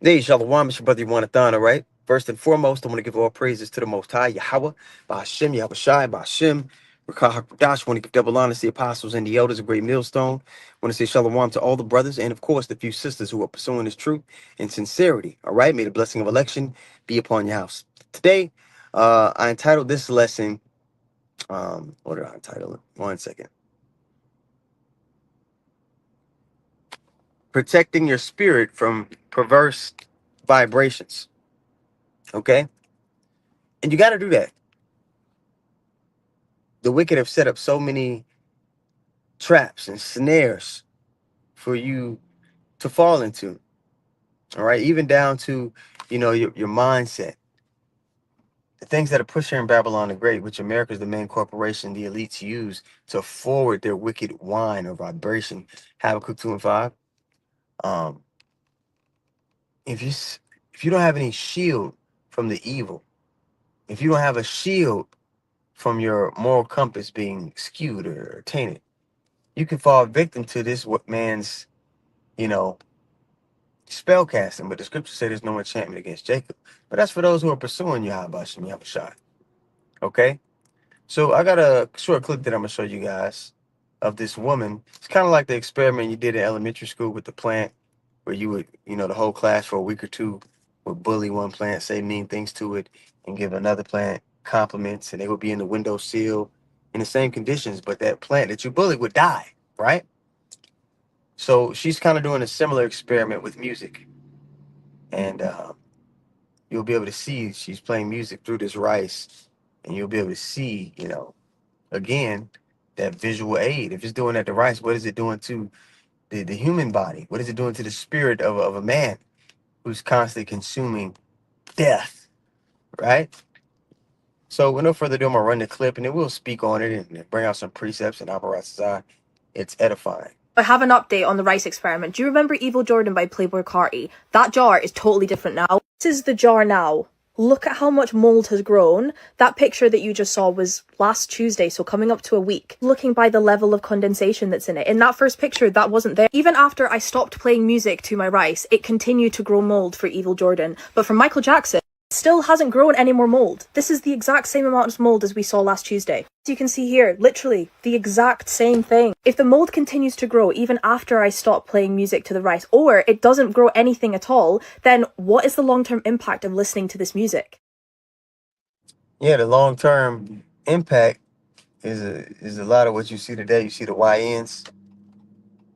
Hey, Shalom, it's your brother Thon, all right? First and foremost, I want to give all praises to the Most High, Yahweh, Ba'ashem, Yahweh Shai, Ba'ashem, Rakah HaKodash. I want to give double honor to the apostles and the elders, a great millstone. I want to say Shalom to all the brothers and, of course, the few sisters who are pursuing this truth in sincerity, all right? May the blessing of election be upon your house. Today, I entitled this lesson, what did I entitle it? One second. Protecting your spirit from perverse vibrations, okay? And you got to do that. The wicked have set up so many traps and snares for you to fall into. All right, even down to your mindset. The things that are pushed here in Babylon the Great, which America is the main corporation the elites use to forward their wicked wine or vibration. Habakkuk 2:5. Um, if you don't have any shield from the evil, if you don't have a shield from your moral compass being skewed or tainted, you can fall victim to this what man's you know spell casting. But the scripture said there's no enchantment against Jacob. But that's for those who are pursuing Yahweh Shem Yahushua. Okay? So I got a short clip that I'm gonna show you guys of this woman. It's kind of like the experiment you did in elementary school with the plant, where you would, the whole class for a week or two would bully one plant, say mean things to it, and give another plant compliments, and they would be in the windowsill in the same conditions, but that plant that you bullied would die, right? So she's kind of doing a similar experiment with music. And you'll be able to see she's playing music through this rice, and you'll be able to see, again, that visual aid. If it's doing that to rice, what is it doing to the human body? What is it doing to the spirit of a man who's constantly consuming death, right? So with no further ado, I'm gonna run the clip, and then we'll speak on it and bring out some precepts and apparatus. It's edifying. I have an update on the rice experiment. Do you remember Evil Jordan by Playboy Carti? That jar is totally different now. This is the jar now. Look at how much mold has grown. That picture that you just saw was last Tuesday, so coming up to a week. Looking by the level of condensation that's in it. In that first picture, that wasn't there. Even after I stopped playing music to my rice, it continued to grow mold for Evil Jordan. But for Michael Jackson, still hasn't grown any more mold. This is the exact same amount of mold as we saw last Tuesday. As you can see here, literally the exact same thing. If the mold continues to grow even after I stop playing music to the rice, or it doesn't grow anything at all, then what is the long-term impact of listening to this music? Yeah, the long-term impact is a lot of what you see today. You see the YNs,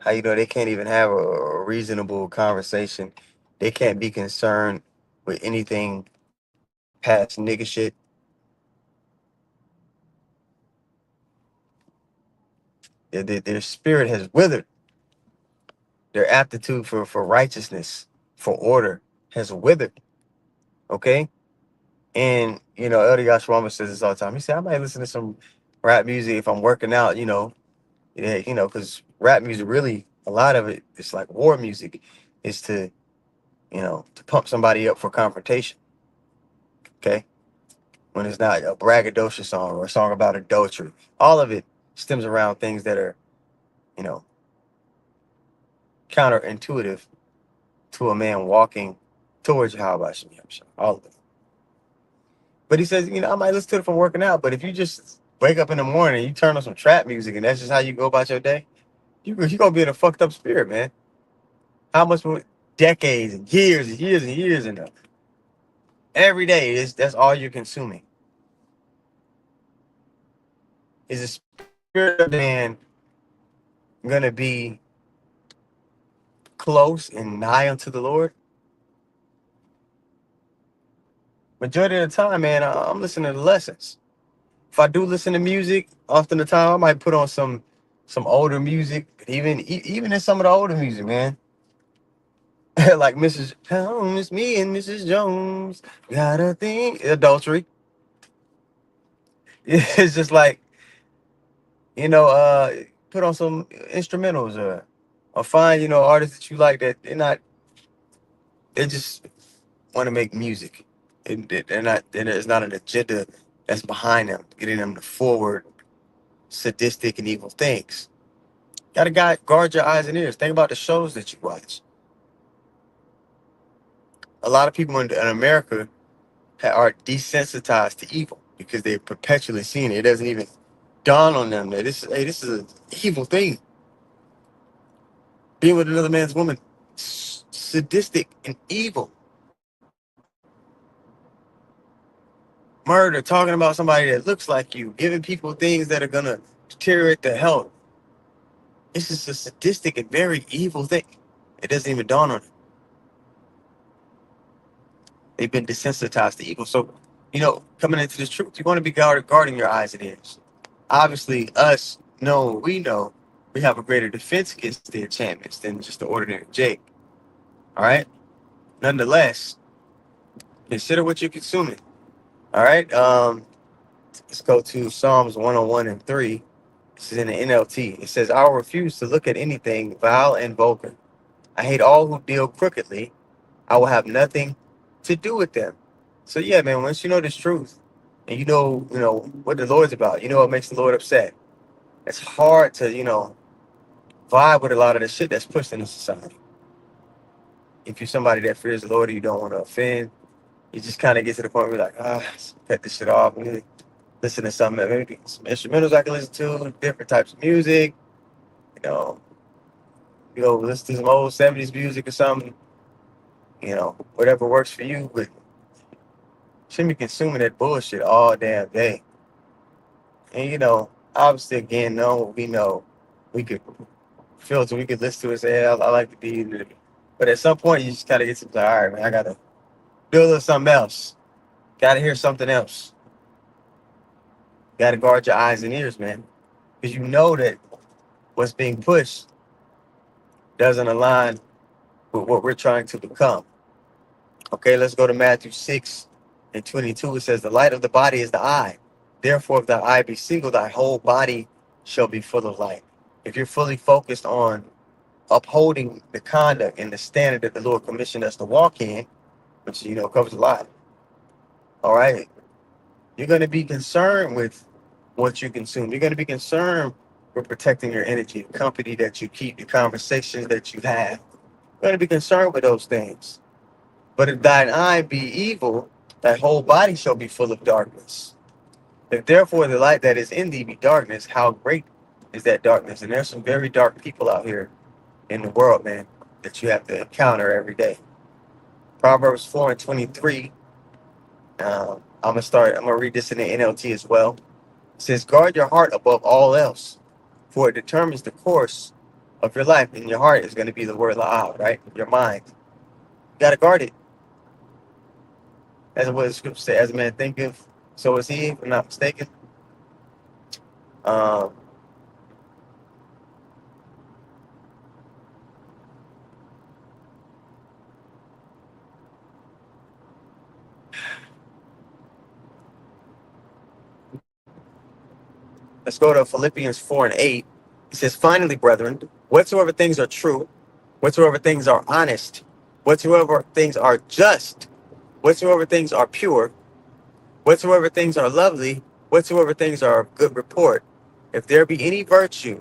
how they can't even have a reasonable conversation. They can't be concerned with anything past nigga shit. Their spirit has withered. Their aptitude for righteousness, for order, has withered. Okay? And Elder Yashwama says this all the time. He said, I might listen to some rap music if I'm working out, yeah, because rap music really, a lot of it, it's like war music. Is to pump somebody up for confrontation. Okay? When it's not a braggadocious song or a song about adultery. All of it stems around things that are, you know, counterintuitive to a man walking towards Yahweh Shem Yahshua. All of it. But he says, I might listen to it from working out, but if you just wake up in the morning and you turn on some trap music and that's just how you go about your day, you're going to be in a fucked up spirit, man. How much more? Decades and years and years and years and every day that's all you're consuming. Is the spirit of man going to be close and nigh unto the Lord? Majority of the time, man, I'm listening to lessons. If I do listen to music, often the time I might put on some older music. Even in some of the older music, man, like Mrs. Jones, me and Mrs. Jones got a thing. Adultery. It's just like put on some instrumentals or find artists that you like that they just want to make music. They're not. There's not an agenda that's behind them, getting them to forward sadistic and evil things. Gotta guard your eyes and ears. Think about the shows that you watch. a lot of people in America are desensitized to evil because they're perpetually seeing it. It doesn't even dawn on them that this is an evil thing. Being with another man's woman, sadistic and evil. Murder, talking about somebody that looks like you, giving people things that are gonna deteriorate their health. This is a sadistic and very evil thing. It doesn't even dawn on them. They've been desensitized to evil. So, coming into this truth, you want to be guarding your eyes and ears. Obviously, we know we have a greater defense against the enchantments than just the ordinary Jake. All right. Nonetheless, consider what you're consuming. All right. Let's go to Psalms 101 and 3. This is in the NLT. It says, I will refuse to look at anything vile and vulgar. I hate all who deal crookedly. I will have nothing to do with them. So yeah, man, once you know this truth and you know what the Lord's about, you know what makes the Lord upset. It's hard to, vibe with a lot of the shit that's pushed in the society. If you're somebody that fears the Lord and you don't want to offend, you just kind of get to the point where you're like, cut this shit off. Maybe listen to something, maybe some instrumentals I can listen to, different types of music, you know, listen to some old 70s music or something, whatever works for you, but shouldn't be consuming that bullshit all damn day. And obviously again, we know we could filter, we could listen to it and say, hey, I like the beat. But at some point you just gotta get to like, all right, man, I gotta do a little something else. Gotta hear something else. Gotta guard your eyes and ears, man. Because you know that what's being pushed doesn't align with what we're trying to become. Okay, let's go to Matthew 6 and 22. It says, the light of the body is the eye. Therefore, if thy eye be single, thy whole body shall be full of light. If you're fully focused on upholding the conduct and the standard that the Lord commissioned us to walk in, which, covers a lot, all right, you're going to be concerned with what you consume. You're going to be concerned with protecting your energy, the company that you keep, the conversations that you have. You're going to be concerned with those things. But if thine eye be evil, thy whole body shall be full of darkness. If therefore the light that is in thee be darkness, how great is that darkness? And there's some very dark people out here in the world, man, that you have to encounter every day. Proverbs 4 and 23. I'm gonna read this in the NLT as well. It says, guard your heart above all else, for it determines the course of your life. And your heart is going to be the word la'ah, right? Your mind. You gotta guard it. That's what the scripture says, as a man thinketh, so is he, if I'm not mistaken. Um, let's go to Philippians 4 and 8. It says, finally, brethren, whatsoever things are true, whatsoever things are honest, whatsoever things are just, whatsoever things are pure, whatsoever things are lovely, whatsoever things are of good report, if there be any virtue,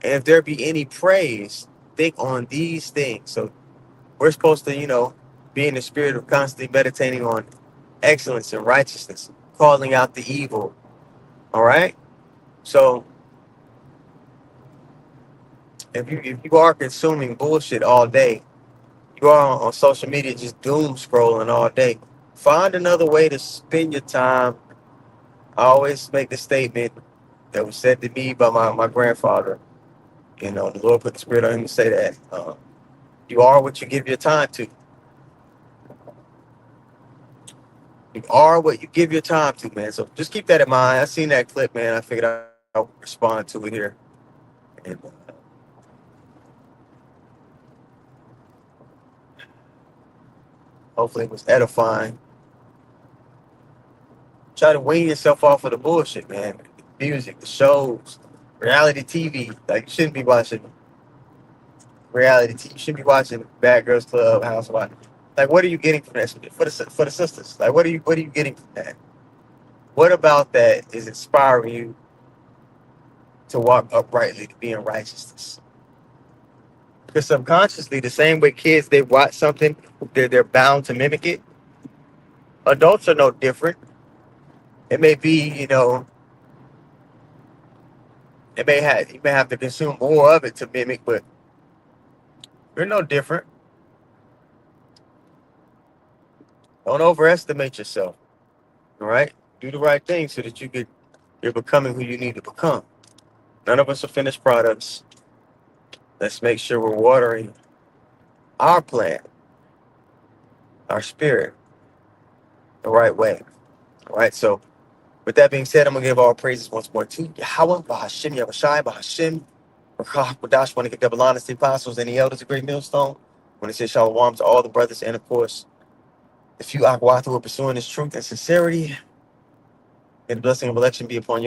and if there be any praise, think on these things. So we're supposed to, be in the spirit of constantly meditating on excellence and righteousness, calling out the evil. All right. So if you are consuming bullshit all day, you are on social media just doom scrolling all day. Find another way to spend your time. I always make the statement that was said to me by my grandfather. The Lord put the spirit on him to say that you are what you give your time to. You are what you give your time to, man. So just keep that in mind. I seen that clip, man. I figured I'll respond to it here. And hopefully it was edifying. Try to wean yourself off of the bullshit, man. The music, the shows, reality TV. Like, you shouldn't be watching reality TV. You shouldn't be watching Bad Girls Club, Housewives. Like, what are you getting from that? For the sisters. Like, what are you getting from that? What about that is inspiring you to walk uprightly, to be in righteousness? Because subconsciously, the same way kids, they watch something, they're bound to mimic it. Adults are no different. It may be, you may have to consume more of it to mimic, but you're no different. Don't overestimate yourself. All right? Do the right thing so that you're becoming who you need to become. None of us are finished products. Let's make sure we're watering our plant, our spirit, the right way. All right. So, with that being said, I'm gonna give all praises once more to Yahweh, Bahashim, Yahushai, Bahashim, Rakah, Badash, want to get double honesty, apostles, and the elders of Great Millstone. Want to say shalom to all the brothers, and of course, the few Akwatu who are pursuing this truth and sincerity. May the blessing of election be upon you.